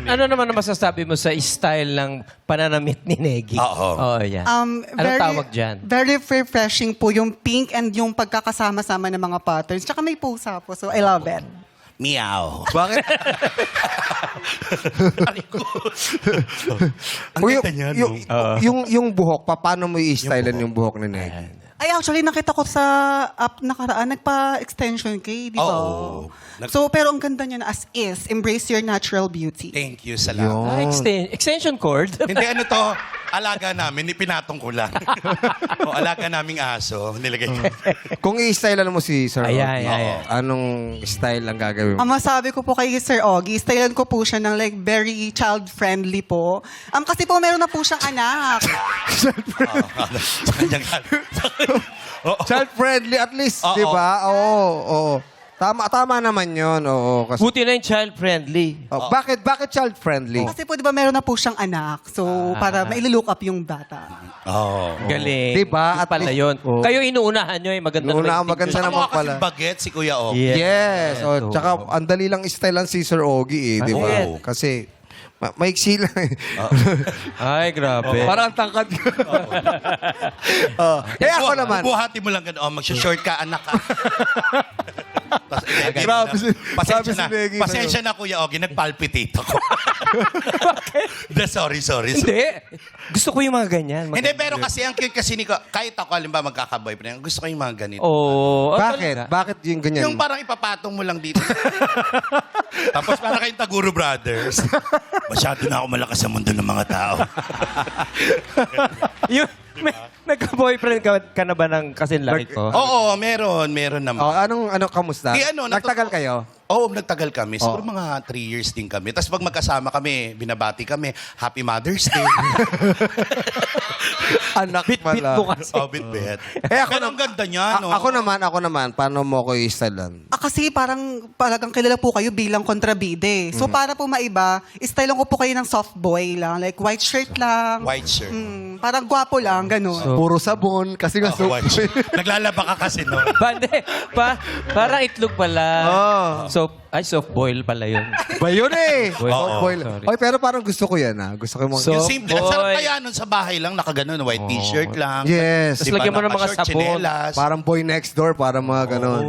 Ano naman ang masasabi mo sa style ng pananamit ni Negi? Oo. Yan. Anong tawag dyan? Very refreshing po yung pink and yung pagkakasama-sama ng mga patterns. Tsaka may pusa po, so I love it. Meow. Bakit? Ang Uy, ganda niya, no? yung buhok, paano mo i-stylean yung buhok ni Negi? Ay, actually, nakita ko sa app nakaraan, nagpa-extension kay, di ba? Oo. So, pero ang ganda niya na as is. Embrace your natural beauty. Thank you, salamat. Extension cord? Hindi, ano to? Alaga namin, ipinatong ko lang. O, alaga naming aso, nilagay ko. Kung i-stylean mo si Sir Ayan, Ogie, ayan. anong style ang gagawin mo? Ang masabi ko po kay Sir Ogie, stylean ko po siya ng like very child-friendly po. Kasi po meron na po siyang anak. Sa kanyang Child-friendly at least, Oo. di ba? Oo. Tama naman yun. Oo. Kasi, Buti na yung child-friendly. bakit child-friendly? Kasi po di ba meron na po siyang anak. So, para maililook up yung bata. Oo. Galing. Diba? Yun pala yun. Oo. Kayo inuunahan nyo, maganda Inuunahan, naman. maganda Saka naman mukha pala. kasing baget si Kuya O. Yes. Oh, tsaka ang dali lang stylean si Sir Ogie, di ba? Oo. Kasi maiksi lang. Ay, grabe. Parang ang tangkad ko. Ako naman. Buhati mo lang gano'n. Oh, mag-short ka, anak ka. Grabe si- sabi si Negi Pasensya na, Kuya Ogie. Nag-palpitate ako. sorry. Hindi. Gusto ko yung mga ganyan. Hindi, pero kasi ang cute kasi ni kahit ako, halimbawa magkaka-boyfriend, gusto ko yung mga ganito. Oo. Bakit? Bakit yung ganyan? Yung parang ipapatong mo lang dito. Tapos parang kayong Taguro Brothers. Masyado na ako malakas sa mundo ng mga tao. Nagka-boyfriend ka na ba ng kasinlaki ko? Oo, meron naman. Anong kamusta? Nagtagal kayo? Oo, nagtagal kami. Siguro mga 3 years din kami. Tapos pag magkasama kami, binabati kami, Happy Mother's Day. Anak Bit-bit pala. mo kasi. Bit-bit. Ako Pero ang ganda niya, no? Ako naman, paano mo ko i-stylean? Kasi parang kilala po kayo bilang kontrabide. So, para po maiba, stylean ko po kayo ng soft boy lang. Like white shirt lang. White shirt. Parang gwapo lang, ganun. Puro sabon, kasi nga Oh, white shirt. Naglalaba ka kasi, no? Bande, parang itlog pala. Soft boil pala yun. Ba yun eh? Boil. Soft boil. Sorry. Oy, pero parang gusto ko yan Gusto ko yung mga... So- Yung simple. Ang sarap boy. kaya nun sa bahay lang, nakaganon, white t-shirt lang. Yes. Tapos lagyan mo ng mga Naka-short, sabon. tsinelas. Parang boy next door, parang mga ganon.